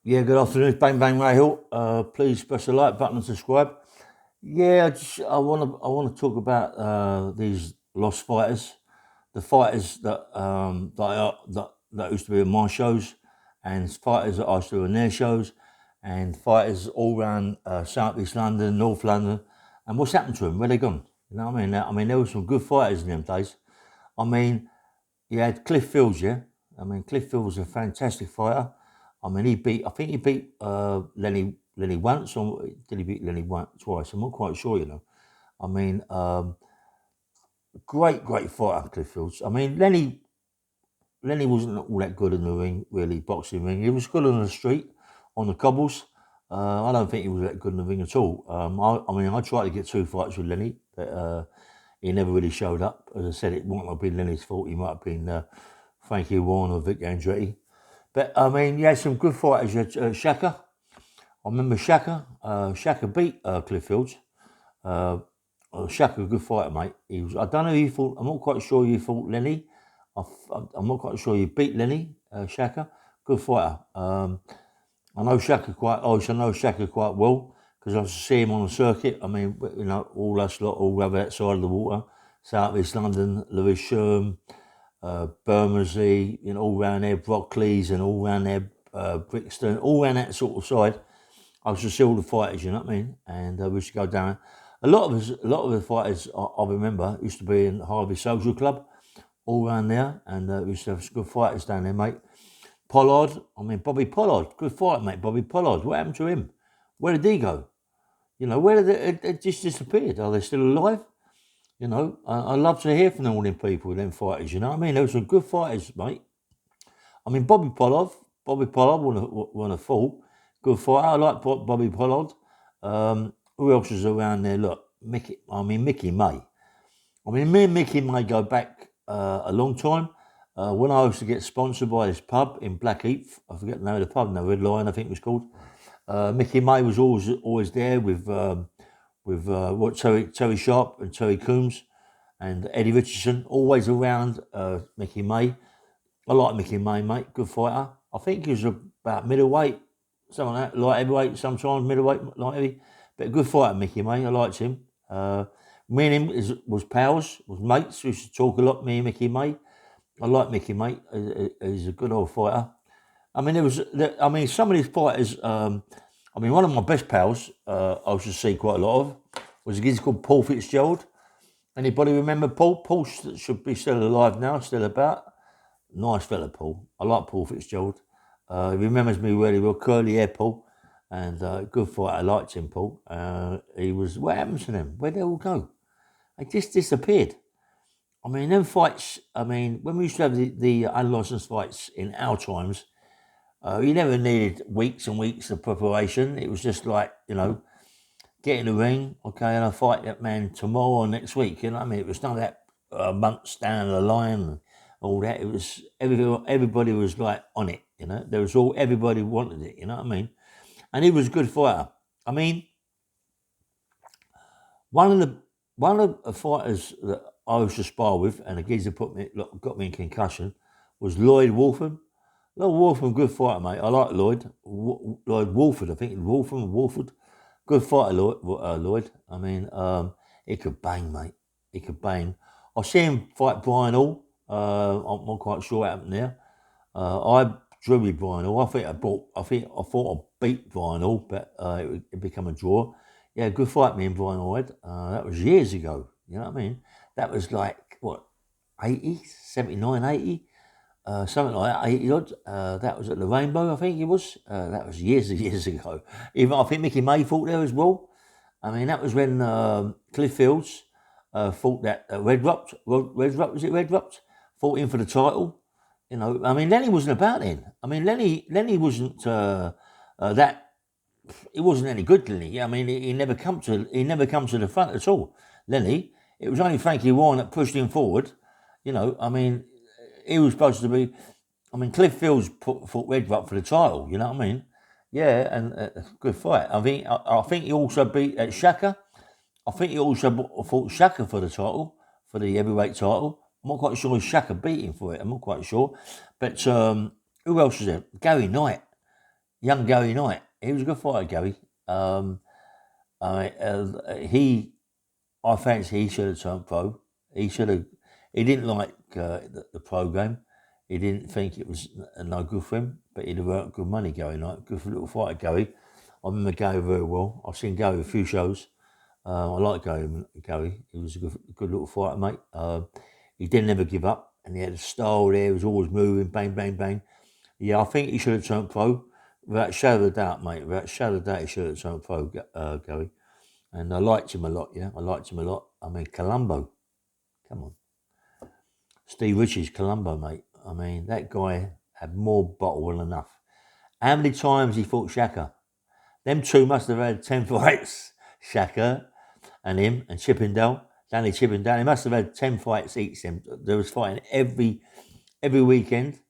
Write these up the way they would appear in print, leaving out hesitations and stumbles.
Yeah, good afternoon. Bang Bang Rahil. Please press the like button and subscribe. Yeah, I want to talk about these lost fighters, the fighters that used to be in my shows, and fighters that I used to do in their shows, and fighters all around South East London, North London, and what's happened to them? Where they gone? You know what I mean? There were some good fighters in them days. I mean, you had Cliff Fields, yeah. Cliff Fields was a fantastic fighter. I think he beat Lenny once, or did he beat Lenny once, twice? I'm not quite sure, you know. I mean, great fighter, Cliff Fields. Lenny wasn't all that good in the ring, really, boxing ring. He was good on the street, on the cobbles. I don't think he was that good in the ring at all. I tried to get two fights with Lenny, but he never really showed up. As I said, it might not have been Lenny's fault. He might have been Frankie Warren or Vic Andretti. But you had some good fighters. You had Tshaka. I remember Tshaka. Tshaka beat Cliff Fields. Tshaka, a good fighter, mate. I don't know who you fought. I'm not quite sure you fought Lenny. I'm not quite sure you beat Lenny. Tshaka, good fighter. I know Tshaka quite. I also know Tshaka quite well because I used to see him on the circuit. All us lot all over that side of the water, South East London, Lewisham, Bermondsey, all round there, Brockleys, and all round there, Brixton, all round that sort of side. I used to see all the fighters, you know what I mean? And we used to go down. A lot of the fighters I remember used to be in Harvey Social Club, all around there, and we used to have good fighters down there, mate. Bobby Pollard, good fight, mate. Bobby Pollard, what happened to him? Where did he go? Where did it just disappeared? Are they still alive? I love to hear from all them people, them fighters. You know what I mean? There were some good fighters, mate. Bobby Pollard won a fall. Good fighter. I like Bobby Pollard. Who else is around there? Look, Micky May. Me and Micky May go back a long time. When I used to get sponsored by this pub in Blackheath, I forget the name of the pub, no, Red Lion, I think it was called. Micky May was always there with Terry Sharp and Terry Coombs and Eddie Richardson, always around Micky May. I like Micky May, mate, good fighter. I think he was about middleweight, something like that, light heavyweight, sometimes middleweight, light heavy. But a good fighter, Micky May, I liked him. Me and him was pals, was mates. We used to talk a lot, me and Micky May. I like Micky May. He's a good old fighter. Some of these fighters. One of my best pals I used to see quite a lot of was a guy called Paul Fitzgerald. Anybody remember Paul? Paul should be still alive now, still about. Nice fella, Paul. I like Paul Fitzgerald. He remembers me really well. Curly hair, Paul. And good fighter. I liked him, Paul. What happened to them? Where'd they all go? They just disappeared. Them fights, when we used to have the unlicensed fights in our times, you never needed weeks and weeks of preparation. It was just like, get in the ring, okay, and I'll fight that man tomorrow or next week. It was none of that months down the line and all that. It was, everybody was like on it, everybody wanted it, you know what I mean? And he was a good fighter. One of the fighters that I used to spar with, and the geezer got me in concussion, was Lloyd Walford. Lloyd Walford, good fighter, mate. I like Lloyd. Lloyd Walford, I think. Walford. Good fighter, Lloyd. He could bang, mate. He could bang. I see him fight Brian Hall. I'm not quite sure what happened there. I drew with Brian Hall. I thought I beat Brian Hall, but it became a draw. Yeah, good fight, me and Brian Hall had. That was years ago. You know what I mean? That was like, 80, 79, 80? Something like that, 80 odd. That was at the Rainbow, I think it was. That was years and years ago. Even I think Micky May fought there as well. That was when Cliff Fields fought that Red Rupt. Was it Red Rupt? Fought in for the title. Lenny wasn't about then. Lenny wasn't that. It wasn't any good, Lenny. He never come to the front at all. Lenny. It was only Frankie Warren that pushed him forward. He was supposed to be. Cliff Fields fought Red Rock for the title. You know what I mean? Yeah, and good fight. I think he also beat Tshaka. I think he also fought Tshaka for the title, for the heavyweight title. I'm not quite sure if Tshaka beat him for it. I'm not quite sure. But who else was there? Gary Knight. young Gary Knight. He was a good fighter, Gary. I fancy he should have turned pro. He should have. He didn't like the pro game. He didn't think it was no good for him, but he'd have earned good money, Gary Knight. Good for little fighter, Gary. I remember Gary very well. I've seen Gary a few shows. I like Gary. He was a good little fighter, mate. He didn't ever give up, and he had a style there. He was always moving, bang, bang, bang. Yeah, I think he should have turned pro. Without a shadow of a doubt, mate. Without a shadow of a doubt, he should have turned pro, Gary. And I liked him a lot, yeah. I liked him a lot. I mean, Colombo. Come on. Steve Ritchie's Colombo, mate. I mean, that guy had more bottle than enough. How many times he fought Tshaka? Them two must have had 10 fights. Tshaka and him and Chippendale. Danny Chippendale. They must have had 10 fights each. They was fighting every weekend.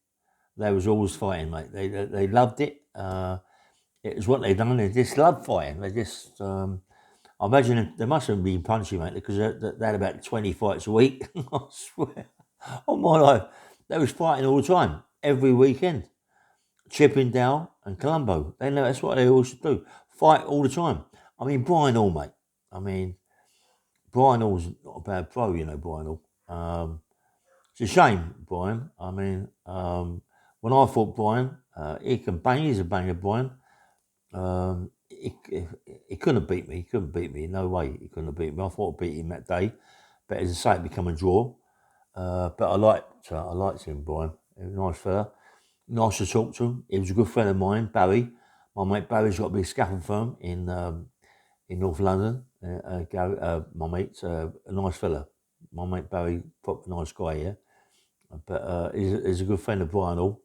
They was always fighting, mate. They loved it. It was what they done. They just loved fighting. They just... I imagine they must have been punchy, mate, because they had about 20 fights a week. I swear. Oh, my life. They was fighting all the time, every weekend. Chippendale and Colombo. They know that's what they always do. Fight all the time. I mean, Brian Hall, mate. I mean, Brian Hall's not a bad pro, you know, Brian Hall. It's a shame, Brian. I mean, when I fought Brian, he can bang. He's a banger, Brian. He couldn't have beat me. He couldn't beat me. No way. He couldn't have beat me. I thought I beat him that day, but as I say, it became a draw. But I liked him, Brian. He was a nice fella. Nice to talk to him. He was a good friend of mine, Barry. My mate Barry's got a big scaffold firm in North London. My mate's a nice fella. My mate Barry, proper nice guy, yeah. But he's a good friend of Brian Hall.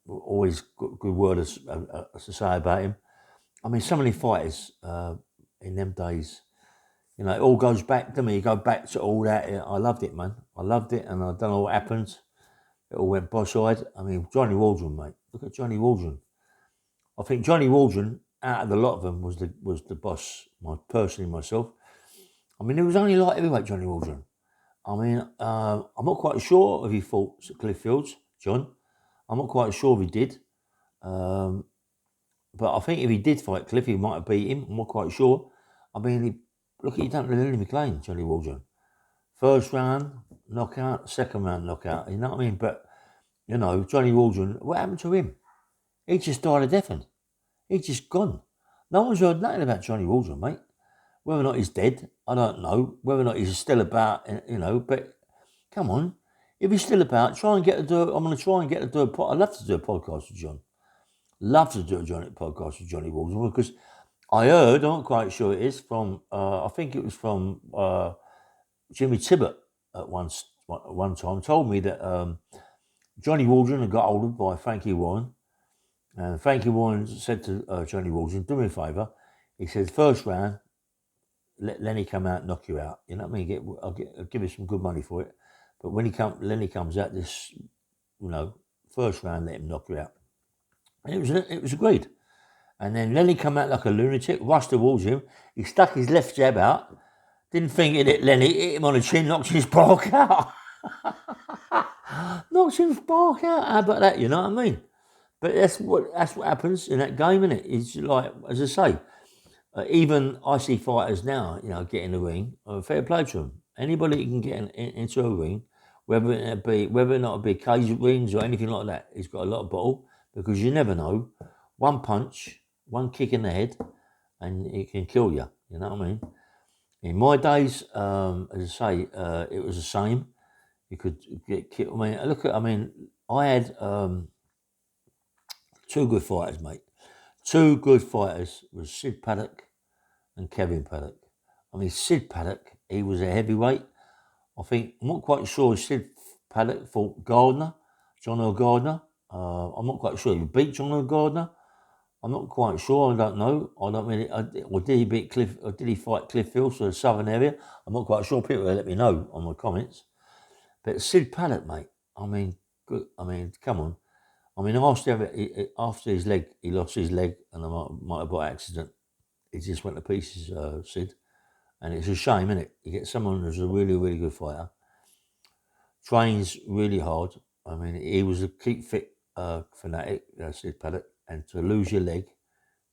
Always good word to say about him. I mean, so many fighters in them days, you know, it all goes back to me. You go back to all that. I loved it, man. I loved it, and I don't know what happened. It all went boss-eyed. I mean, Johnny Waldron, mate. Look at Johnny Waldron. I think Johnny Waldron, out of the lot of them, was the boss. Personally, myself. I mean, it was only light heavyweight, Johnny Waldron. I mean, I'm not quite sure if he fought at Clifffields, John. I'm not quite sure if he did. But I think if he did fight Cliff, he might have beat him. I'm not quite sure. I mean, look, he done Lily McLean, Johnny Waldron. First round, knockout. Second round, knockout. You know what I mean? But, you know, Johnny Waldron, what happened to him? He just died of deafened. He's just gone. No one's heard nothing about Johnny Waldron, mate. Whether or not he's dead, I don't know. Whether or not he's still about, you know, but come on. If he's still about, try and get to do. I'm going to try and get to do a. I'd love to do a podcast with John. Love to do a podcast with Johnny Waldron because I heard. I'm not quite sure it is from. I think it was from Jimmy Tibbett at one time. Told me that Johnny Waldron had got older by Frankie Warren, and Frankie Warren said to Johnny Waldron, "Do me a favour." He said, "First round, let Lenny come out and knock you out. You know what I mean? I'll give you some good money for it. But when Lenny comes out, this, you know, first round, let him knock you out." And it was agreed. And then Lenny come out like a lunatic, rushed towards him. He stuck his left jab out. Didn't think it hit Lenny, hit him on the chin, knocked his bark out. Knocked his bark out. How about that? You know what I mean? But that's what happens in that game, isn't it? It's like, as I say, even I see fighters now, you know, get in the ring. Fair play to them. Anybody can get into a ring, whether or not it be cage rings or anything like that, he's got a lot of bottle because you never know. One punch, one kick in the head, and it can kill you. You know what I mean? In my days, as I say, it was the same. You could get killed. I had two good fighters, mate. Two good fighters was Sid Paddock and Kevin Paddock. I mean, Sid Paddock, he was a heavyweight. I think, I'm not quite sure Sid Paddock fought Gardner, John O. Gardner. I'm not quite sure he beat John O. Gardner. I'm not quite sure. I don't know. I don't really. Or did he beat Cliff? Or did he fight Cliff Fields for the southern area? I'm not quite sure. People will let me know on my comments. But Sid Paddock, mate. I mean, good. I mean, come on. I mean, after his leg, he lost his leg, and I might have by accident. He just went to pieces, Sid. And it's a shame, isn't it? You get someone who's a really, really good fighter, trains really hard. I mean, he was a keep fit fanatic, Sid Paddock, and to lose your leg,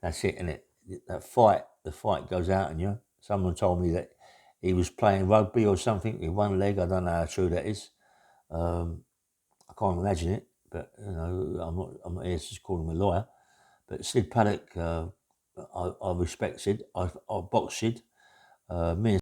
that's it, innit? The fight goes out on you. Someone told me that he was playing rugby or something with one leg. I don't know how true that is. I can't imagine it, but I'm not here to call him a lawyer. But Sid Paddock, I respect Sid. I boxed Sid. Me and